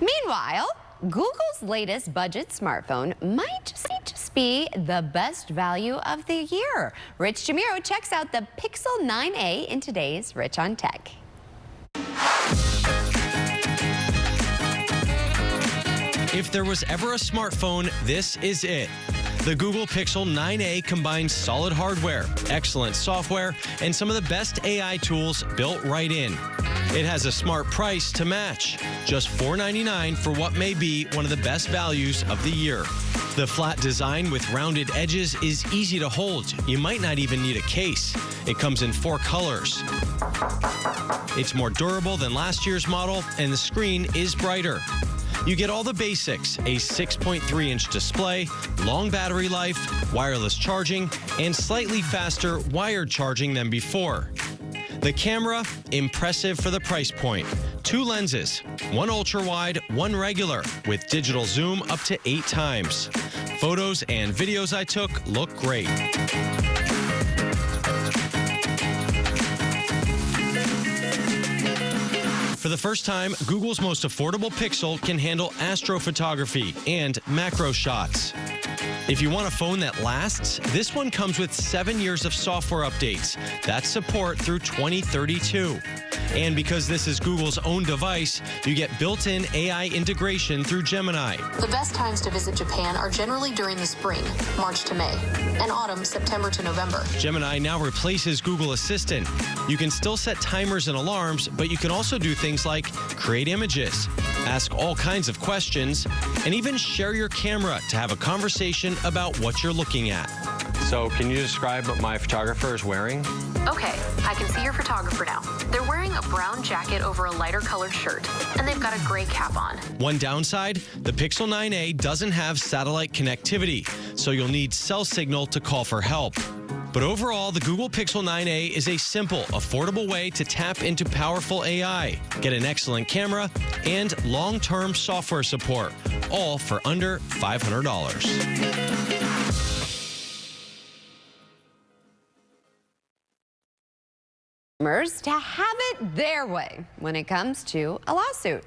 Meanwhile, Google's latest budget smartphone might just be the best value of the year. Rich Jamiro checks out the Pixel 9a in today's Rich on Tech. If there was ever a smartphone, this is it. The Google Pixel 9a combines solid hardware, excellent software, and some of the best AI tools built right in. It has a smart price to match, just $499 for what may be one of the best values of the year. The flat design with rounded edges is easy to hold. You might not even need a case. It comes in 4 colors. It's more durable than last year's model, and the screen is brighter. You get all the basics: a 6.3-inch display, long battery life, wireless charging, and slightly faster wired charging than before. The camera, impressive for the price point. 2 lenses, one ultra-wide, one regular, with digital zoom up to 8 times. Photos and videos I took look great. For the first time, Google's most affordable Pixel can handle astrophotography and macro shots. If you want a phone that lasts, this one comes with 7 years of software updates. That's support through 2032. And because this is Google's own device, you get built-in AI integration through Gemini. The best times to visit Japan are generally during the spring, March to May, and autumn, September to November. Gemini now replaces Google Assistant. You can still set timers and alarms, but you can also do things like create images, ask all kinds of questions, and even share your camera to have a conversation about what you're looking at. So can you describe what my photographer is wearing? Okay, I can see your photographer now. They're wearing a brown jacket over a lighter colored shirt, and they've got a gray cap on. One downside, the Pixel 9a doesn't have satellite connectivity, so you'll need cell signal to call for help. But overall, the Google Pixel 9a is a simple, affordable way to tap into powerful AI, get an excellent camera, and long-term software support, all for under $500. To have it their way when it comes to a lawsuit.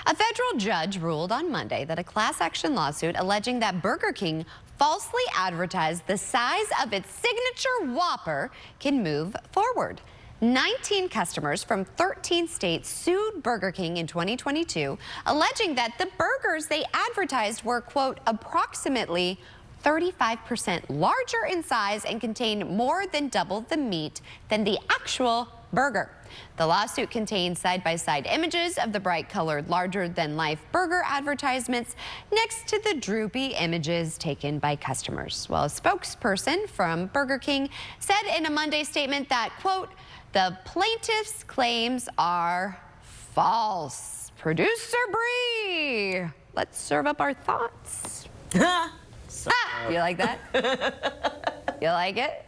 A federal judge ruled on Monday that a class action lawsuit alleging that Burger King falsely advertised the size of its signature Whopper can move forward. 19 customers from 13 states sued Burger King in 2022, alleging that the burgers they advertised were, quote, approximately 35% larger in size and contained more than double the meat than the actual burger. The lawsuit contains side-by-side images of the bright-colored, larger-than-life burger advertisements next to the droopy images taken by customers. Well, a spokesperson from Burger King said in a Monday statement that, quote, the plaintiff's claims are false. Producer Bree, let's serve up our thoughts. You like that? You like it?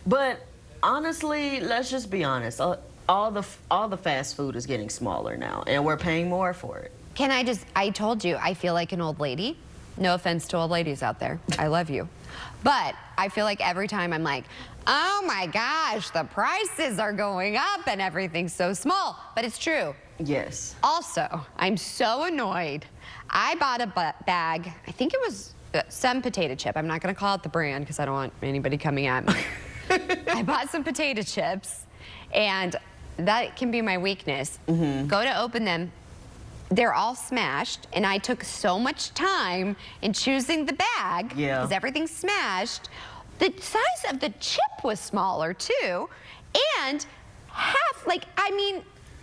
But honestly, let's just be honest. All the fast food is getting smaller now, and we're paying more for it. I told you, I feel like an old lady. No offense to old ladies out there. I love you. But I feel like every time I'm like, oh my gosh, the prices are going up and everything's so small. But it's true. Yes. Also, I'm so annoyed. I bought a bag, I think it was some potato chip. I'm not going to call out the brand because I don't want anybody coming at me. I bought some potato chips, and that can be my weakness. Go to open them. They're all smashed, and I took so much time in choosing the bag because everything's smashed. The size of the chip was smaller, too, and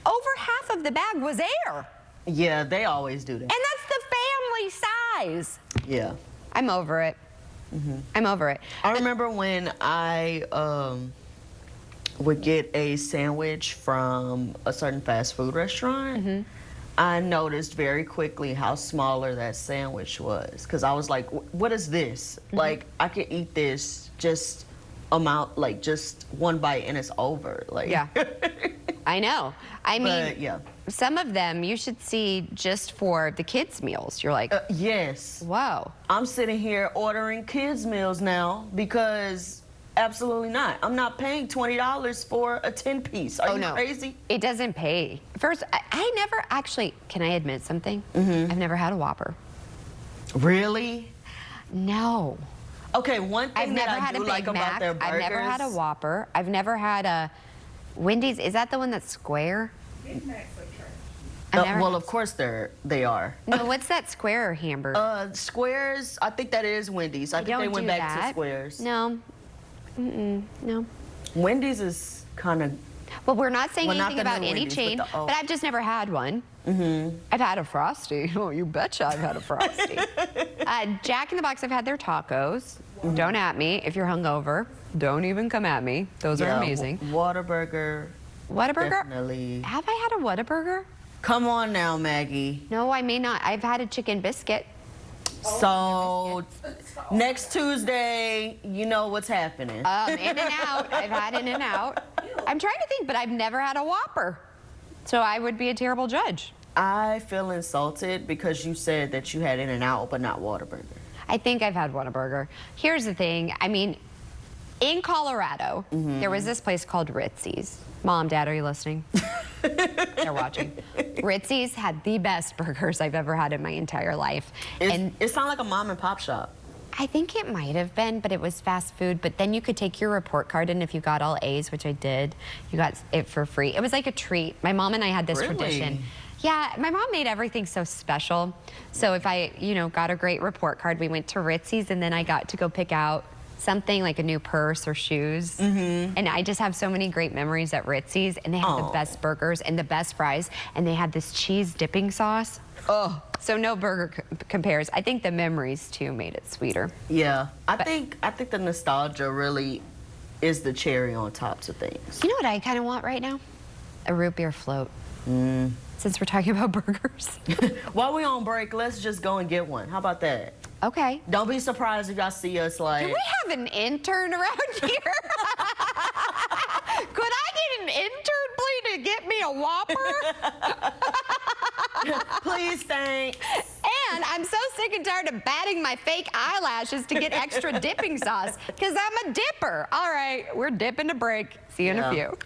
over half of the bag was air. Yeah, they always do that. And that's the family size. Yeah. I'm over it. I'm over it. I remember when I would get a sandwich from a certain fast food restaurant, I noticed very quickly how smaller that sandwich was. Because I was like, what is this? Like, I could eat this just just one bite and it's over. Like, yeah. I know. I mean, but, yeah. Some of them you should see just for the kids' meals. You're like, yes. Whoa. I'm sitting here ordering kids' meals now because absolutely not. I'm not paying $20 for a 10-piece. Are you crazy? It doesn't pay. First, I never actually, can I admit something? I've never had a Whopper. Really? No. Okay, one thing that I do like about their burgers. I've never had a Whopper. I've never had a Wendy's. Is that the one that's square? Well, of course they are. No, what's that square hamburger? Squares, I think that is Wendy's. I think they went back to Squares. No. No. Wendy's is kind of... Well, we're not saying anything about any chain, but I've just never had one. I've had a Frosty. Oh, you betcha I've had a Frosty. Jack in the Box, I've had their tacos. Don't at me if you're hungover. Don't even come at me. Those are amazing. Whataburger. Whataburger? Definitely. Have I had a Whataburger? Come on now, Maggie. No, I may not. I've had a chicken biscuit. So, next Tuesday, you know what's happening. In-N-Out. I've had In-N-Out. I'm trying to think, but I've never had a Whopper. So I would be a terrible judge. I feel insulted because you said that you had In-N-Out, but not Whataburger. I think I've had Whataburger. Here's the thing. I mean, in Colorado, there was this place called Ritzy's. Mom, Dad, are you listening? They're watching. Ritzy's had the best burgers I've ever had in my entire life. It sounds like a mom and pop shop. I think it might have been, but it was fast food. But then you could take your report card, and if you got all A's, which I did, you got it for free. It was like a treat. My mom and I had this tradition. Yeah, my mom made everything so special. So if I, got a great report card, we went to Ritzy's, and then I got to go pick out something like a new purse or shoes. And I just have so many great memories at Ritzy's, and they have the best burgers and the best fries, and they had this cheese dipping sauce. Oh, so no burger compares. I think the memories too made it sweeter. Yeah, I think the nostalgia really is the cherry on top to things. You know what I kind of want right now? A root beer float. Since we're talking about burgers. While we're on break, let's just go and get one. How about that? Okay. Don't be surprised if y'all see us like... Do we have an intern around here? Could I get an intern, please, to get me a Whopper? Please, thanks. And I'm so sick and tired of batting my fake eyelashes to get extra dipping sauce, because I'm a dipper. All right, we're dipping to break. See you in a few.